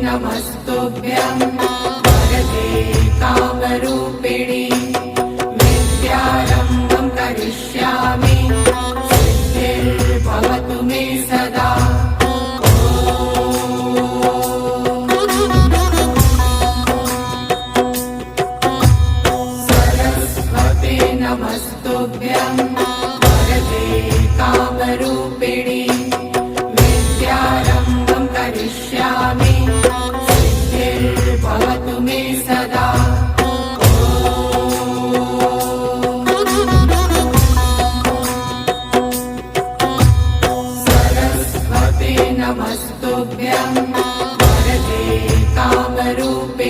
नमस्तुभ्यं वरदे कामरूपिणि विद्यारम्भं करिष्यामि सिद्धिर्भवतु मे सदा। सरस्वते नमस्तुभ्यं वरदे कामरूपिणि विद्यारम्भं करिष्यामि सिद्धिर्भवतु मे सदा। सरस्वते नमस्तुभ्यं वरदे कामरूपिणि